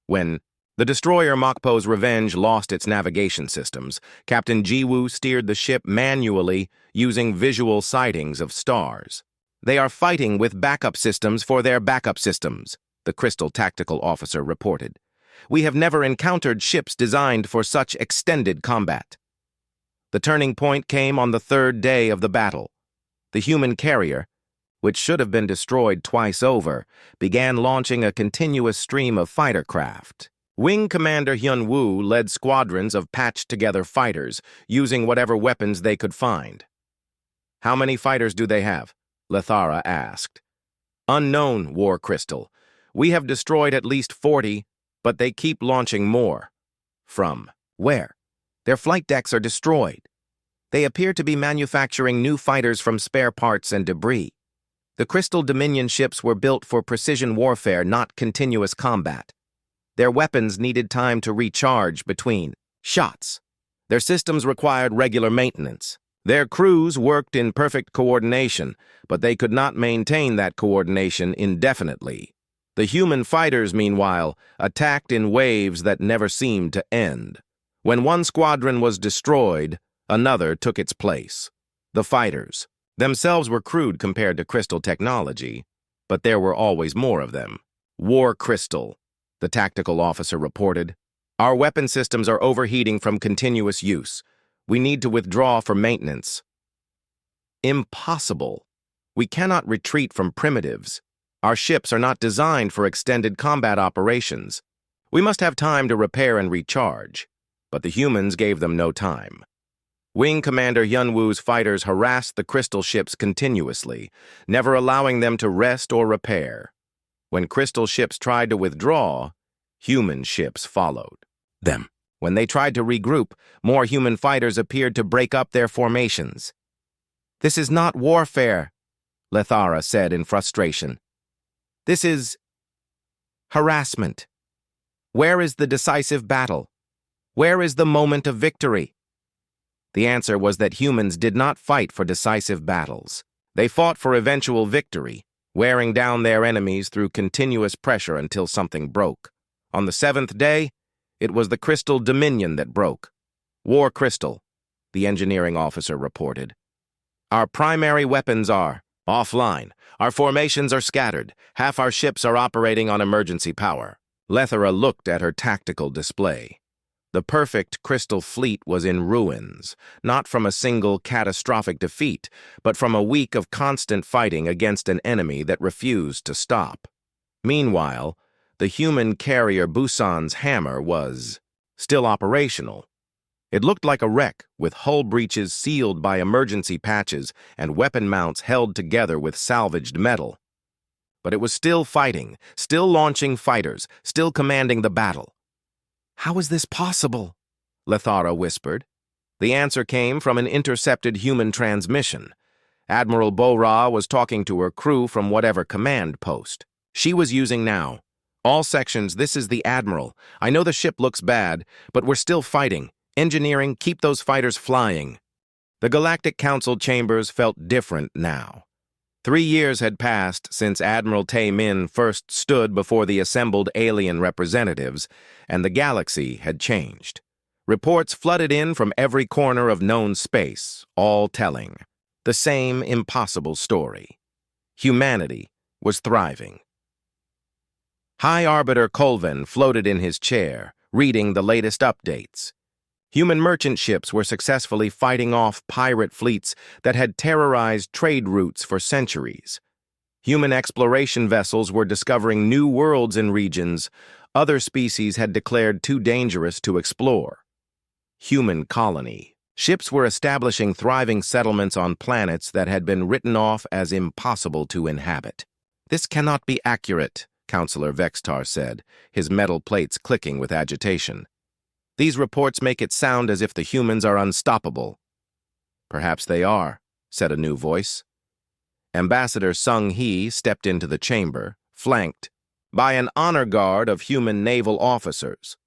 S1: When the destroyer Mokpo's Revenge lost its navigation systems, Captain Jiwoo steered the ship manually using visual sightings of stars. They are fighting with backup systems for their backup systems, the Crystal Tactical Officer reported. We have never encountered ships designed for such extended combat. The turning point came on the third day of the battle. The human carrier, which should have been destroyed twice over, began launching a continuous stream of fighter craft. Wing Commander Hyun-woo led squadrons of patched-together fighters, using whatever weapons they could find. How many fighters do they have? Lethara asked. Unknown, War Crystal. We have destroyed at least 40, but they keep launching more. From where? Their flight decks are destroyed. They appear to be manufacturing new fighters from spare parts and debris. The Crystal Dominion ships were built for precision warfare, not continuous combat. Their weapons needed time to recharge between shots. Their systems required regular maintenance. Their crews worked in perfect coordination, but they could not maintain that coordination indefinitely. The human fighters, meanwhile, attacked in waves that never seemed to end. When one squadron was destroyed, another took its place. The fighters themselves were crude compared to Crystal technology, but there were always more of them. War Crystal, the tactical officer reported. Our weapon systems are overheating from continuous use. We need to withdraw for maintenance. Impossible. We cannot retreat from primitives. Our ships are not designed for extended combat operations. We must have time to repair and recharge. But the humans gave them no time. Wing Commander Hyun-woo's fighters harassed the Crystal ships continuously, never allowing them to rest or repair. When Crystal ships tried to withdraw, human ships followed them. When they tried to regroup, more human fighters appeared to break up their formations. This is not warfare, Lethara said in frustration. This is harassment. Where is the decisive battle? Where is the moment of victory? The answer was that humans did not fight for decisive battles. They fought for eventual victory, wearing down their enemies through continuous pressure until something broke. On the 7th day, it was the Crystal Dominion that broke. War Crystal, the engineering officer reported. Our primary weapons are offline. Our formations are scattered. Half our ships are operating on emergency power. Lethara looked at her tactical display. The perfect Crystal fleet was in ruins, not from a single catastrophic defeat, but from a week of constant fighting against an enemy that refused to stop. Meanwhile, the human carrier Busan's Hammer was still operational. It looked like a wreck, with hull breaches sealed by emergency patches and weapon mounts held together with salvaged metal. But it was still fighting, still launching fighters, still commanding the battle. How is this possible? Lethara whispered. The answer came from an intercepted human transmission. Admiral Bo-Ra was talking to her crew from whatever command post. She was using now. All sections, this is the Admiral. I know the ship looks bad, but we're still fighting. Engineering, keep those fighters flying. The Galactic Council chambers felt different now. 3 years had passed since Admiral Tay-Min first stood before the assembled alien representatives, and the galaxy had changed. Reports flooded in from every corner of known space, all telling the same impossible story. Humanity was thriving. High Arbiter Colvin floated in his chair, reading the latest updates. Human merchant ships were successfully fighting off pirate fleets that had terrorized trade routes for centuries. Human exploration vessels were discovering new worlds in regions other species had declared too dangerous to explore. Human colony. Ships were establishing thriving settlements on planets that had been written off as impossible to inhabit. This cannot be accurate, Counselor Vextar said, his metal plates clicking with agitation. These reports make it sound as if the humans are unstoppable. Perhaps they are, said a new voice. Ambassador Sung Hee stepped into the chamber, flanked by an honor guard of human naval officers.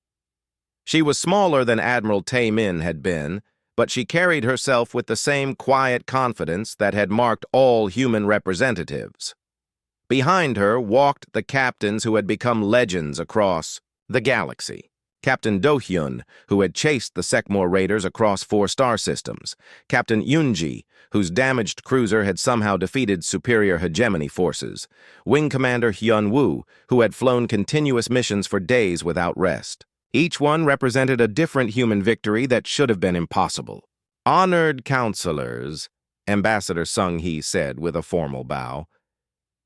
S1: She was smaller than Admiral Tay-Min had been, but she carried herself with the same quiet confidence that had marked all human representatives. Behind her walked the captains who had become legends across the galaxy. Captain Do-hyun, who had chased the Sekmor raiders across 4 star systems. Captain Yunji, whose damaged cruiser had somehow defeated superior hegemony forces. Wing Commander Hyun-woo, who had flown continuous missions for days without rest. Each one represented a different human victory that should have been impossible. Honored counselors, Ambassador Sung Hee said with a formal bow,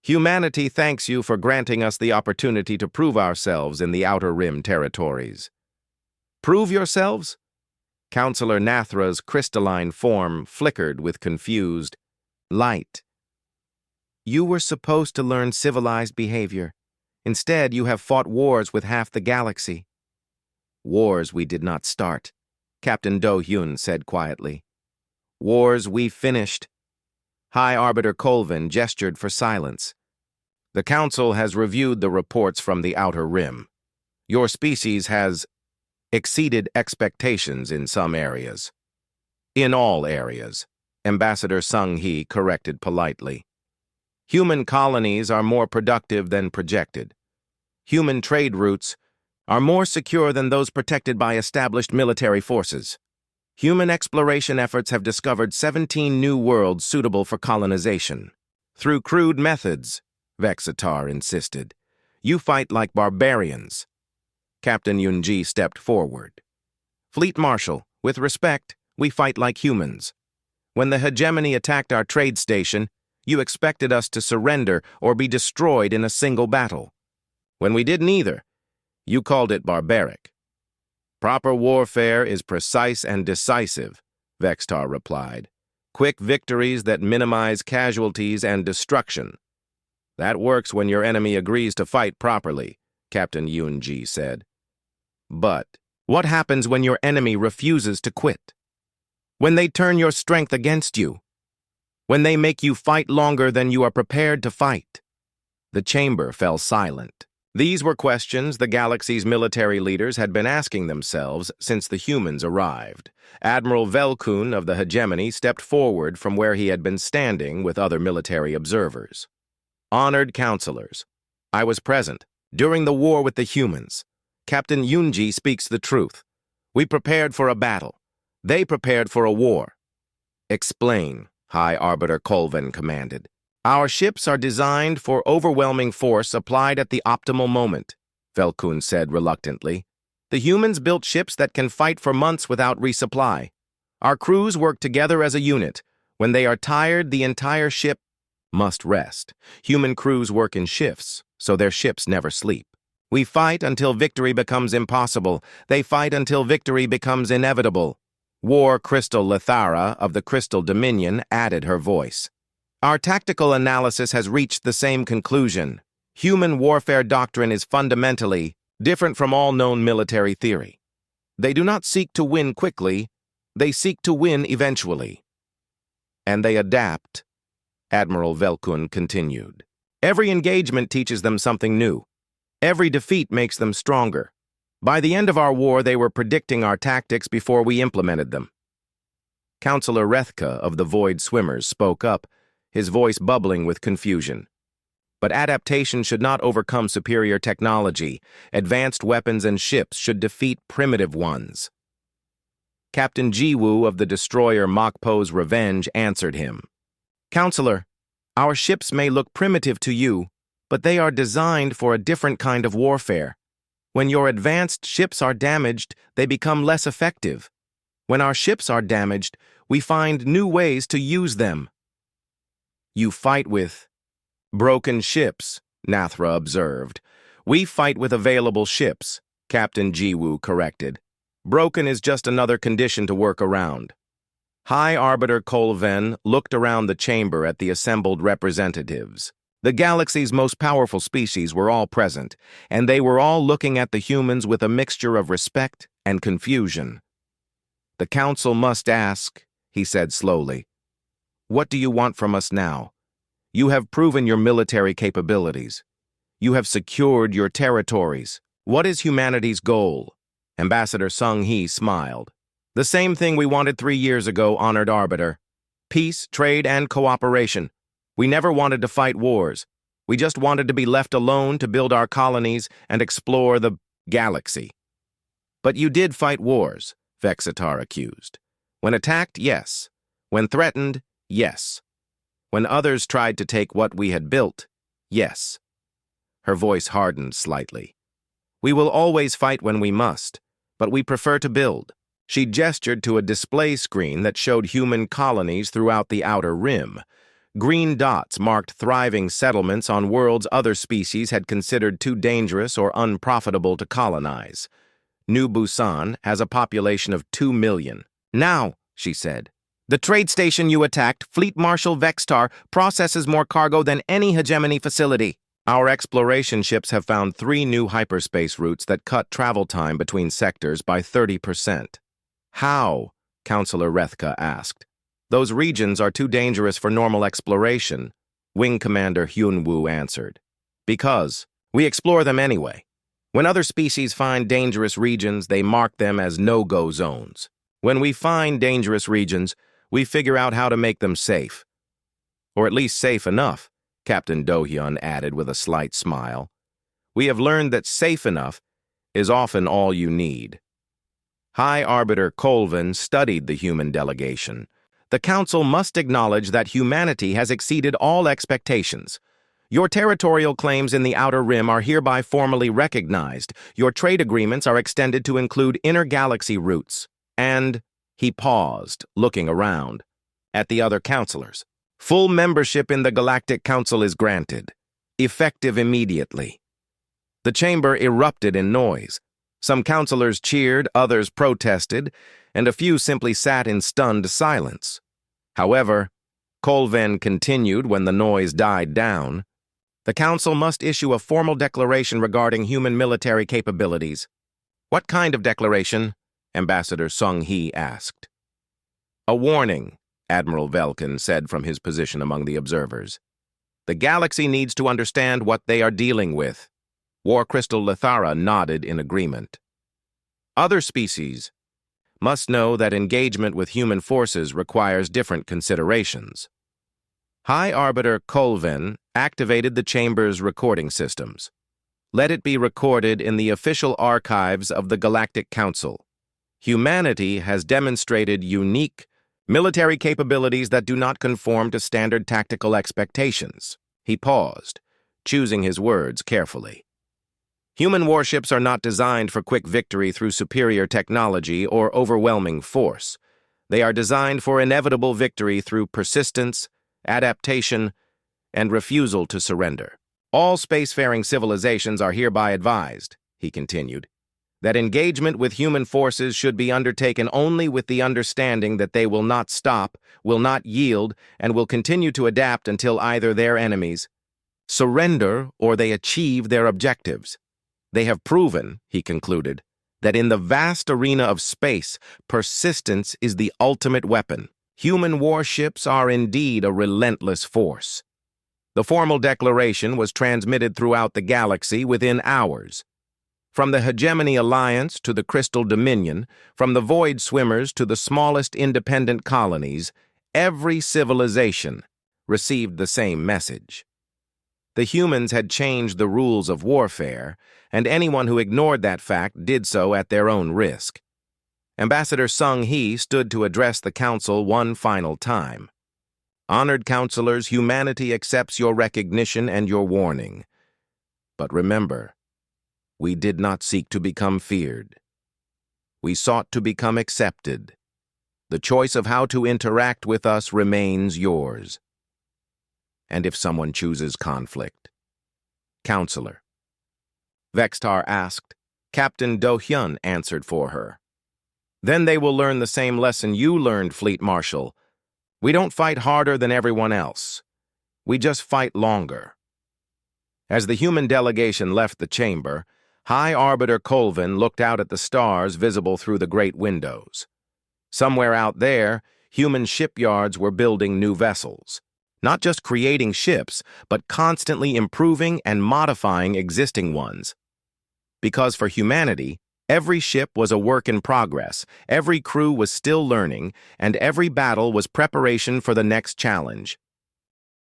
S1: humanity thanks you for granting us the opportunity to prove ourselves in the Outer Rim territories. Prove yourselves? Counselor Nathra's crystalline form flickered with confused light. You were supposed to learn civilized behavior. Instead, you have fought wars with half the galaxy. Wars we did not start, Captain Do-hyun said quietly. Wars we finished. High Arbiter Colvin gestured for silence. The Council has reviewed the reports from the Outer Rim. Your species has exceeded expectations in some areas. In all areas, Ambassador Sung Hee corrected politely. Human colonies are more productive than projected. Human trade routes are more secure than those protected by established military forces. Human exploration efforts have discovered 17 new worlds suitable for colonization. Through crude methods, Vexitar insisted. You fight like barbarians. Captain Yunji stepped forward. Fleet Marshal, with respect, we fight like humans. When the hegemony attacked our trade station, you expected us to surrender or be destroyed in a single battle. When we did neither, you called it barbaric. Proper warfare is precise and decisive, Vextar replied. Quick victories that minimize casualties and destruction. That works when your enemy agrees to fight properly, Captain Yunji said. But what happens when your enemy refuses to quit? When they turn your strength against you? When they make you fight longer than you are prepared to fight? The chamber fell silent. These were questions the galaxy's military leaders had been asking themselves since the humans arrived. Admiral Velkun of the hegemony stepped forward from where he had been standing with other military observers. Honored counselors, I was present during the war with the humans. Captain Yunji speaks the truth. We prepared for a battle. They prepared for a war. Explain, High Arbiter Colvin commanded. Our ships are designed for overwhelming force applied at the optimal moment, Velkun said reluctantly. The humans built ships that can fight for months without resupply. Our crews work together as a unit. When they are tired, the entire ship must rest. Human crews work in shifts, so their ships never sleep. We fight until victory becomes impossible. They fight until victory becomes inevitable. War Crystal Lethara of the Crystal Dominion added her voice. Our tactical analysis has reached the same conclusion. Human warfare doctrine is fundamentally different from all known military theory. They do not seek to win quickly, they seek to win eventually. And they adapt, Admiral Velkun continued. Every engagement teaches them something new. Every defeat makes them stronger. By the end of our war, they were predicting our tactics before we implemented them. Counselor Rethka of the Void Swimmers spoke up, his voice bubbling with confusion. But adaptation should not overcome superior technology. Advanced weapons and ships should defeat primitive ones. Captain Jiwoo of the destroyer Mokpo's Revenge answered him. Counselor, our ships may look primitive to you, but they are designed for a different kind of warfare. When your advanced ships are damaged, they become less effective. When our ships are damaged, we find new ways to use them. You fight with broken ships, Nathra observed. We fight with available ships, Captain Jiwoo corrected. Broken is just another condition to work around. High Arbiter Colven looked around the chamber at the assembled representatives. The galaxy's most powerful species were all present, and they were all looking at the humans with a mixture of respect and confusion. The council must ask, he said slowly. What do you want from us now? You have proven your military capabilities. You have secured your territories. What is humanity's goal? Ambassador Sung Hee smiled. The same thing we wanted 3 years ago, Honored Arbiter. Peace, trade, and cooperation. We never wanted to fight wars. We just wanted to be left alone to build our colonies and explore the galaxy. But you did fight wars, Vexitar accused. When attacked, yes. When threatened, yes. When others tried to take what we had built, yes. Her voice hardened slightly. We will always fight when we must, but we prefer to build. She gestured to a display screen that showed human colonies throughout the outer rim. Green dots marked thriving settlements on worlds other species had considered too dangerous or unprofitable to colonize. New Busan has a population of 2 million. Now, she said, the trade station you attacked, Fleet Marshal Vextar, processes more cargo than any hegemony facility. Our exploration ships have found 3 new hyperspace routes that cut travel time between sectors by 30%. How? Counselor Rethka asked. Those regions are too dangerous for normal exploration, Wing Commander Hyunwoo answered. Because we explore them anyway. When other species find dangerous regions, they mark them as no-go zones. When we find dangerous regions, we figure out how to make them safe. Or at least safe enough, Captain Do-hyun added with a slight smile. We have learned that safe enough is often all you need. High Arbiter Colvin studied the human delegation. The Council must acknowledge that humanity has exceeded all expectations. Your territorial claims in the Outer Rim are hereby formally recognized. Your trade agreements are extended to include inter-galaxy routes. And, he paused, looking around, at the other counselors. Full membership in the Galactic Council is granted, effective immediately. The chamber erupted in noise. Some counselors cheered, others protested, and a few simply sat in stunned silence. However, Colven continued when the noise died down. The Council must issue a formal declaration regarding human military capabilities. What kind of declaration? Ambassador Sung Hee asked. A warning, Admiral Velkin said from his position among the observers. The galaxy needs to understand what they are dealing with. War Crystal Lithara nodded in agreement. Other species must know that engagement with human forces requires different considerations. High Arbiter Colvin activated the chamber's recording systems. Let it be recorded in the official archives of the Galactic Council. Humanity has demonstrated unique military capabilities that do not conform to standard tactical expectations. He paused, choosing his words carefully. Human warships are not designed for quick victory through superior technology or overwhelming force. They are designed for inevitable victory through persistence, adaptation, and refusal to surrender. All spacefaring civilizations are hereby advised, he continued, that engagement with human forces should be undertaken only with the understanding that they will not stop, will not yield, and will continue to adapt until either their enemies surrender or they achieve their objectives. They have proven, he concluded, that in the vast arena of space, persistence is the ultimate weapon. Human warships are indeed a relentless force. The formal declaration was transmitted throughout the galaxy within hours. From the Hegemony Alliance to the Crystal Dominion, from the Void Swimmers to the smallest independent colonies, every civilization received the same message. The humans had changed the rules of warfare, and anyone who ignored that fact did so at their own risk. Ambassador Sung Hee stood to address the council one final time. Honored counselors, humanity accepts your recognition and your warning. But remember, we did not seek to become feared. We sought to become accepted. The choice of how to interact with us remains yours. And if someone chooses conflict? Counselor. Vextar asked. Captain Do-hyun answered for her. Then they will learn the same lesson you learned, Fleet Marshal. We don't fight harder than everyone else. We just fight longer. As the human delegation left the chamber, High Arbiter Colvin looked out at the stars visible through the great windows. Somewhere out there, human shipyards were building new vessels. Not just creating ships, but constantly improving and modifying existing ones. Because for humanity, every ship was a work in progress, every crew was still learning, and every battle was preparation for the next challenge.